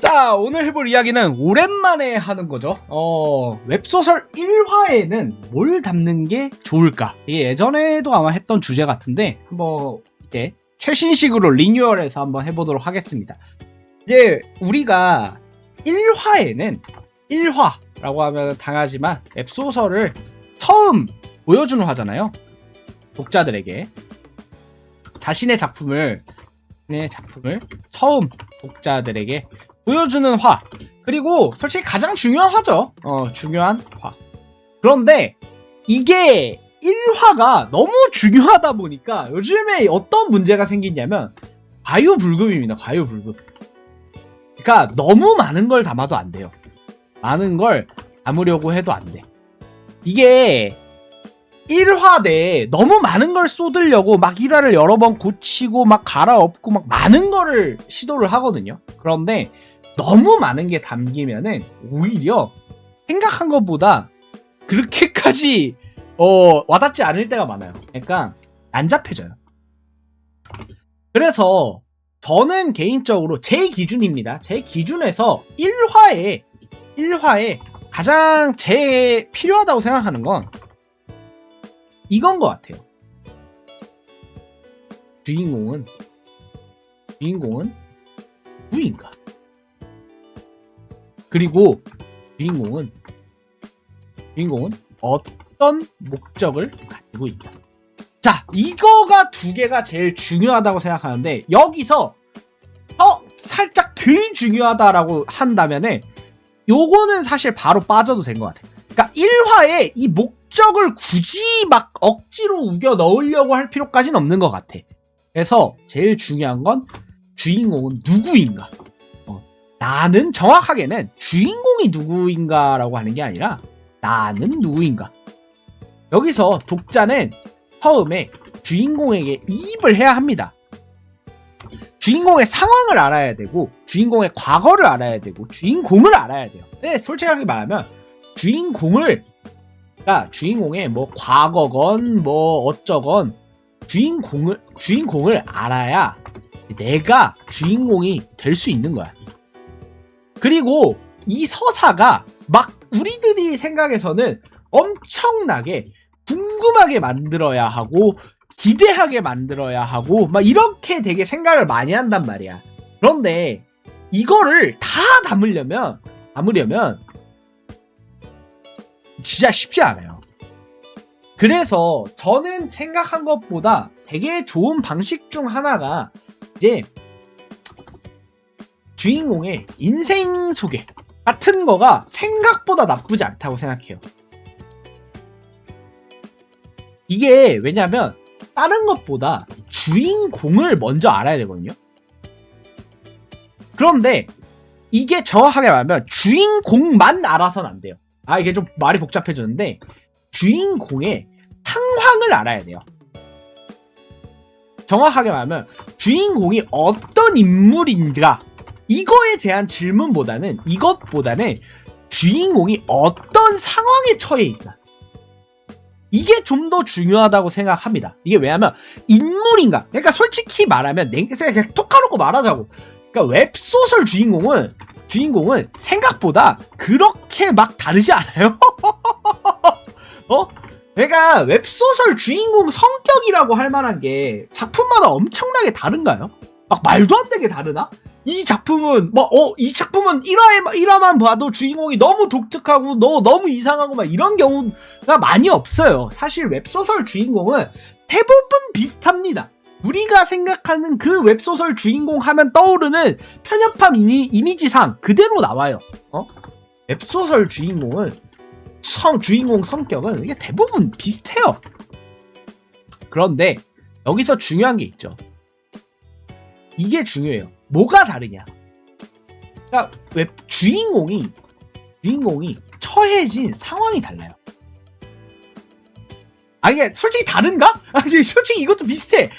자, 오늘 해볼 이야기는 오랜만에 하는 거죠. 웹소설 1화에는 뭘 담는 게 좋을까? 이게 예전에도 아마 했던 주제 같은데 한번 이제 최신식으로 리뉴얼해서 한번 해보도록 하겠습니다. 이제 우리가 1화라고 하면 당하지만 웹소설을 처음 보여주는 화잖아요. 독자들에게 자신의 작품을 처음 독자들에게 보여주는 화. 그리고 솔직히 가장 중요한 화죠. 중요한 화. 그런데 이게 1화가 너무 중요하다 보니까 요즘에 어떤 문제가 생기냐면 과유불급입니다. 과유불급. 그러니까 너무 많은 걸 담아도 안 돼요. 많은 걸 담으려고 해도 안 돼. 이게 1화 내에 너무 많은 걸 쏟으려고 막 1화를 여러 번 고치고 막 갈아엎고 막 많은 거를 시도를 하거든요. 그런데 너무 많은 게 담기면은 오히려 생각한 것보다 그렇게까지 와닿지 않을 때가 많아요. 그러니까 난잡해져요. 그래서 저는 개인적으로 제 기준입니다. 제 기준에서 1화에 가장 제 필요하다고 생각하는 건 이건 것 같아요. 주인공은 누구인가? 그리고 주인공은 어떤 목적을 가지고 있다. 자, 이거가 두 개가 제일 중요하다고 생각하는데 여기서 살짝 덜 중요하다라고 한다면은 요거는 사실 바로 빠져도 된 것 같아요. 그러니까 1화에 이 목적을 굳이 막 억지로 우겨 넣으려고 할 필요까지는 없는 것 같아. 그래서 제일 중요한 건 주인공은 누구인가. 나는 정확하게는 주인공이 누구인가라고 하는 게 아니라 나는 누구인가. 여기서 독자는 처음에 주인공에게 이입을 해야 합니다. 주인공의 상황을 알아야 되고 주인공의 과거를 알아야 되고 주인공을 알아야 돼요. 근데 솔직하게 말하면 주인공의 뭐 과거건 뭐 어쩌건 주인공을 알아야 내가 주인공이 될 수 있는 거야. 그리고 이 서사가 막 우리들이 생각해서는 엄청나게 궁금하게 만들어야 하고 기대하게 만들어야 하고 막 이렇게 되게 생각을 많이 한단 말이야. 그런데 이거를 다 담으려면 진짜 쉽지 않아요. 그래서 저는 생각한 것보다 되게 좋은 방식 중 하나가 이제 주인공의 인생 소개 같은 거가 생각보다 나쁘지 않다고 생각해요. 이게 왜냐면 다른 것보다 주인공을 먼저 알아야 되거든요. 그런데 이게 정확하게 말하면 주인공만 알아서는 안 돼요. 이게 좀 말이 복잡해졌는데 주인공의 상황을 알아야 돼요. 정확하게 말하면 주인공이 어떤 인물인가 이거에 대한 질문보다는 주인공이 어떤 상황에 처해 있다. 이게 좀 더 중요하다고 생각합니다. 이게 왜냐면 인물인가? 그러니까 솔직히 말하면 그냥 톡 까놓고 말하자고. 그러니까 웹소설 주인공은 생각보다 그렇게 막 다르지 않아요? 그러니까 웹소설 주인공 성격이라고 할 만한 게 작품마다 엄청나게 다른가요? 막 말도 안 되게 다르나? 이 작품은 이 작품은 1화만 봐도 주인공이 너무 독특하고 너무 이상하고 막 이런 경우가 많이 없어요. 사실 웹소설 주인공은 대부분 비슷합니다. 우리가 생각하는 그 웹소설 주인공 하면 떠오르는 편협한 이미지상 그대로 나와요. 웹소설 주인공 성격은 이게 대부분 비슷해요. 그런데 여기서 중요한 게 있죠. 이게 중요해요. 뭐가 다르냐? 그러니까 주인공이 처해진 상황이 달라요. 이게 솔직히 다른가? 솔직히 이것도 비슷해.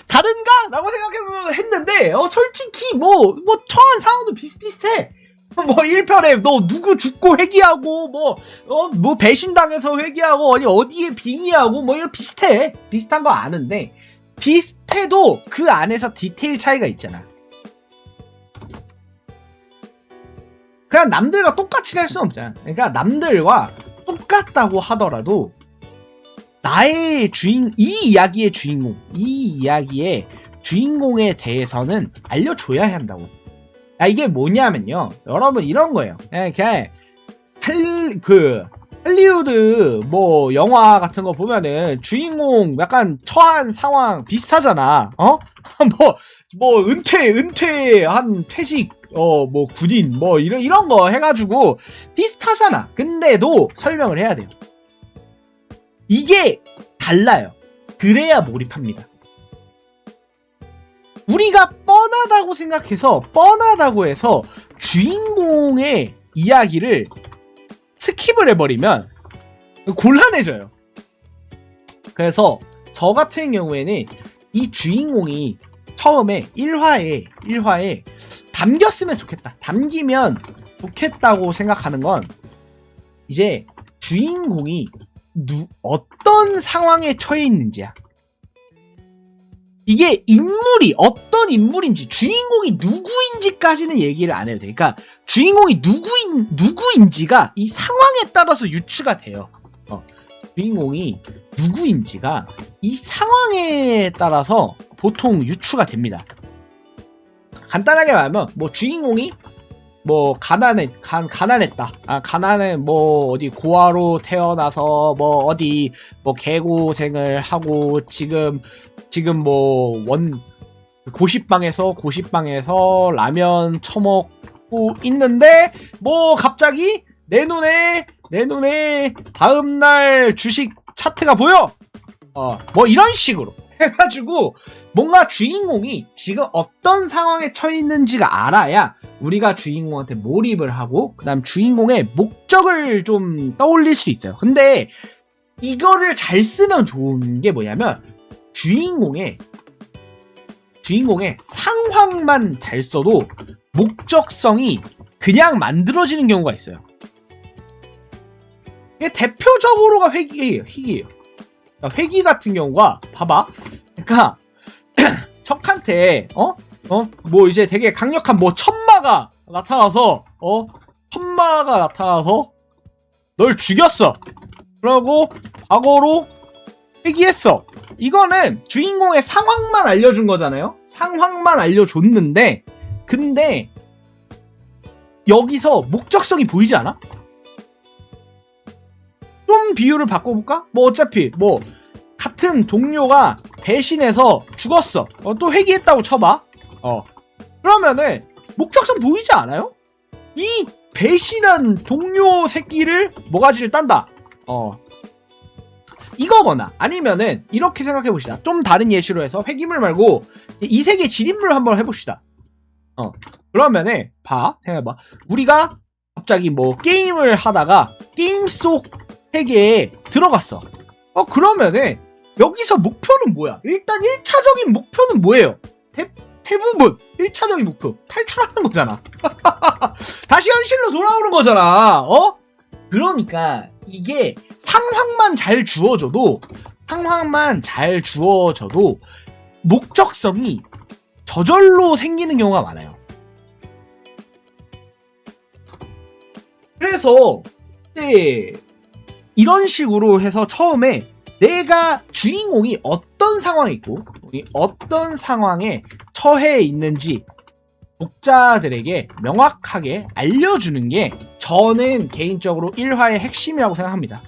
다른가? 라고 생각해보면 했는데 솔직히 뭐 처한 상황도 비슷비슷해. 뭐 1편에 너 누구 죽고 회귀하고 뭐 배신당해서 회귀하고 어디에 빙의하고 뭐 이런 비슷해. 비슷한 거 아는데 비슷해도 그 안에서 디테일 차이가 있잖아. 그냥 남들과 똑같이 할 수는 없잖아. 그러니까 남들과 똑같다고 하더라도 나의 이 이야기의 주인공에 대해서는 알려줘야 한다고. 이게 뭐냐면요, 여러분 이런 거예요. 그냥 할리우드 뭐 영화 같은 거 보면은 주인공 약간 처한 상황 비슷하잖아. 뭐 은퇴한 퇴직 뭐 군인 뭐 이런 거 해가지고 비슷하잖아. 근데도 설명을 해야 돼요. 이게 달라요. 그래야 몰입합니다. 우리가 뻔하다고 해서 주인공의 이야기를 스킵을 해버리면 곤란해져요. 그래서 저 같은 경우에는 이 주인공이 처음에 1화에 담겼으면 좋겠다. 담기면 좋겠다고 생각하는 건 이제 주인공이 어떤 상황에 처해 있는지야. 이게 어떤 인물인지, 주인공이 누구인지까지는 얘기를 안 해도 돼. 그러니까 주인공이 누구인지가 이 상황에 따라서 유추가 돼요. 주인공이 누구인지가 이 상황에 따라서 보통 유추가 됩니다. 간단하게 말하면 뭐 주인공이 뭐 가난했다. 가난해 뭐 어디 고아로 태어나서 뭐 어디 뭐 개고생을 하고 지금 뭐 고시방에서 라면 처먹고 있는데 뭐 갑자기 내 눈에 다음날 주식 차트가 보여. 뭐 이런 식으로 해가지고 뭔가 주인공이 지금 어떤 상황에 처해 있는지가 알아야 우리가 주인공한테 몰입을 하고 그다음 주인공의 목적을 좀 떠올릴 수 있어요. 근데 이거를 잘 쓰면 좋은 게 뭐냐면 주인공의 상황만 잘 써도 목적성이 그냥 만들어지는 경우가 있어요. 이게 대표적으로가 회기예요. 회기 같은 경우가 봐봐. 그러니까 척한테 뭐 이제 되게 강력한 뭐 천마가 나타나서 널 죽였어. 그러고 과거로 회귀했어. 이거는 주인공의 상황만 알려준 거잖아요. 상황만 알려줬는데 근데 여기서 목적성이 보이지 않아? 좀 비율을 바꿔볼까? 뭐 어차피 뭐 같은 동료가 배신해서 죽었어. 또 회귀했다고 쳐봐. 그러면은 목적성 보이지 않아요? 이 배신한 동료 새끼를 모가지를 딴다. 이거거나 아니면은 이렇게 생각해 봅시다. 좀 다른 예시로 해서 회귀물 말고 이 세계 진인물 한번 해봅시다. 그러면은 생각해봐. 우리가 갑자기 뭐 게임을 하다가 게임 속 세계에 들어갔어. 그러면은 여기서 목표는 뭐야? 일단 1차적인 목표는 뭐예요? 대부분 1차적인 목표 탈출하는 거잖아. 다시 현실로 돌아오는 거잖아. 그러니까 이게 상황만 잘 주어져도 목적성이 저절로 생기는 경우가 많아요. 그래서 이런 식으로 해서 처음에 내가 주인공이 어떤 상황에 있고 어떤 상황에 처해 있는지 독자들에게 명확하게 알려주는 게 저는 개인적으로 1화의 핵심이라고 생각합니다.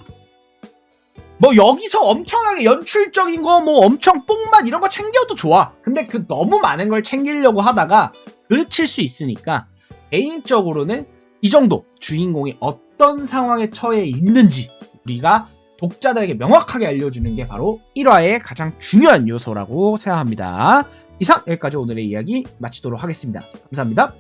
뭐 여기서 엄청나게 연출적인 거 뭐 엄청 뽕맛 이런 거 챙겨도 좋아. 근데 그 너무 많은 걸 챙기려고 하다가 그르칠 수 있으니까 개인적으로는 이 정도 주인공이 어떤 상황에 처해 있는지 우리가 독자들에게 명확하게 알려주는 게 바로 1화의 가장 중요한 요소라고 생각합니다. 이상 여기까지 오늘의 이야기 마치도록 하겠습니다. 감사합니다.